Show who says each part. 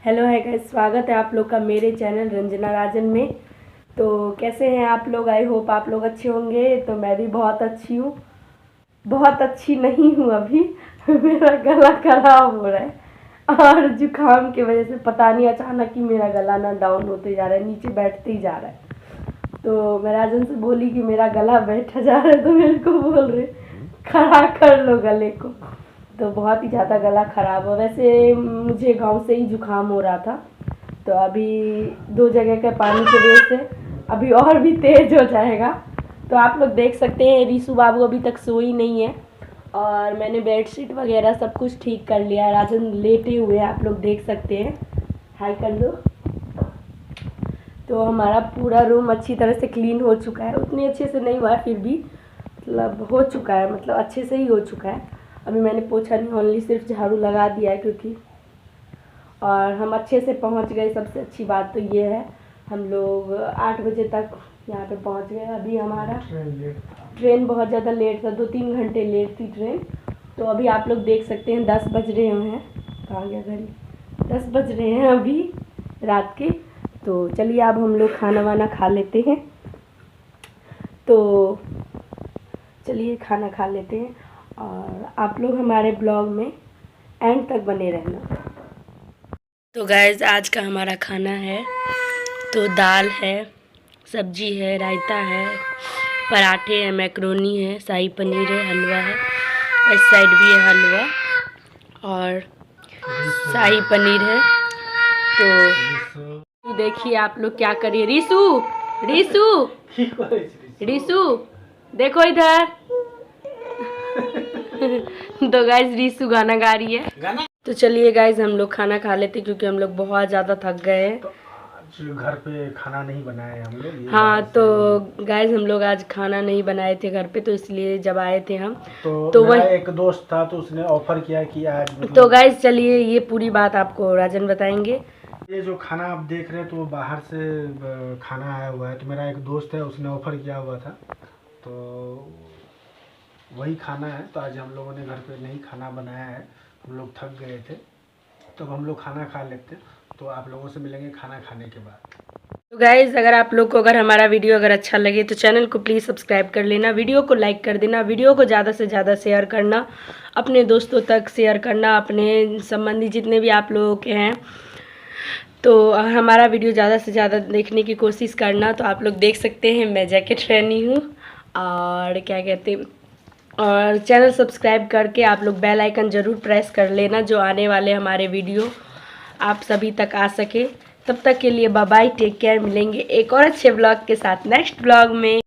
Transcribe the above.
Speaker 1: Hello है guys, स्वागत है आप लोग का मेरे चैनल रंजना राजन में। तो कैसे हैं आप लोग? आई होप आप लोग अच्छे होंगे। तो मैं भी बहुत अच्छी हूँ, बहुत अच्छी नहीं हूँ अभी। मेरा गला खराब हो रहा है और जुकाम की वजह से पता नहीं अचानक ही मेरा गला ना डाउन होते जा रहा है, नीचे बैठते ही जा रहा है। तो मैं राजन से बोली कि मेरा गला बैठा जा रहा है, तो मेरे को बोल रहे खड़ा कर लो गले को। तो बहुत ही ज़्यादा गला ख़राब हो। वैसे मुझे गांव से ही जुकाम हो रहा था, तो अभी 2 जगह के पानी की वजह से अभी और भी तेज़ हो जाएगा। तो आप लोग देख सकते हैं रीशु बाबू अभी तक सोई नहीं है और मैंने बेडशीट वगैरह सब कुछ ठीक कर लिया है। राजन लेटे हुए हैं, आप लोग देख सकते हैं। हाय कर दो। तो हमारा पूरा रूम अच्छी तरह से क्लीन हो चुका है, उतनी अच्छे से नहीं हुआ है फिर भी मतलब हो चुका है, मतलब अच्छे से ही हो चुका है। अभी मैंने पोछा नहीं, ओनली सिर्फ झाड़ू लगा दिया है क्योंकि, और हम अच्छे से पहुंच गए। सबसे अच्छी बात तो ये है हम लोग 8 बजे तक यहाँ पे पहुंच गए। अभी हमारा ट्रेन बहुत ज़्यादा लेट था, 2-3 घंटे लेट थी ट्रेन। तो अभी आप लोग देख सकते हैं 10 बज रहे हैं। कहाँ गया घड़ी? 10 बज रहे हैं अभी रात के। तो चलिए अब हम लोग खाना वाना खा लेते हैं। तो चलिए खाना खा लेते हैं और आप लोग हमारे ब्लॉग में एंड तक बने रहना। तो गाइस आज का हमारा खाना है तो दाल है, सब्जी है, रायता है, पराठे है, मैक्रोनी है, शाही पनीर है, हलवा है, इस साइड भी है हलवा और शाही पनीर है। तो देखिए आप लोग क्या करिए। रीशु रीशु रीशु देखो इधर। तो गाइस रीशु गाना गा रही है। तो चलिए गाइस हम लोग खाना खा लेते क्योंकि हम लोग बहुत ज़्यादा थक गए हैं।
Speaker 2: तो आज घर पे खाना नहीं बनाए हम लोग।
Speaker 1: हाँ तो गाइस हम लोग आज खाना नहीं बनाए थे घर पे, तो इसलिए जब आए थे हम
Speaker 2: तो मेरा एक दोस्त था तो उसने ऑफर किया कि आज
Speaker 1: तो गाइस चलिए ये पूरी बात आपको राजन बताएंगे।
Speaker 2: ये जो खाना आप देख रहे हैं तो बाहर से खाना आया हुआ है। तो मेरा एक दोस्त है, उसने ऑफर किया हुआ था तो वही खाना है। तो आज हम लोगों ने घर पे नहीं खाना बनाया है, हम लोग थक गए थे तो हम लोग खाना खा लेते हैं। तो आप लोगों से मिलेंगे खाना खाने के बाद।
Speaker 1: तो गाइज़ अगर आप लोग को हमारा वीडियो अगर अच्छा लगे तो चैनल को प्लीज़ सब्सक्राइब कर लेना, वीडियो को लाइक कर देना, वीडियो को ज़्यादा से ज़्यादा शेयर करना, अपने दोस्तों तक शेयर करना, अपने संबंधी जितने भी आप लोगों के हैं तो हमारा वीडियो ज़्यादा से ज़्यादा देखने की कोशिश करना। तो आप लोग देख सकते हैं मैं जैकेट पहनी हूँ और क्या कहते हैं, और चैनल सब्सक्राइब करके आप लोग बेल आइकन ज़रूर प्रेस कर लेना जो आने वाले हमारे वीडियो आप सभी तक आ सके। तब तक के लिए बाय बाय, टेक केयर। मिलेंगे एक और अच्छे ब्लॉग के साथ नेक्स्ट ब्लॉग में।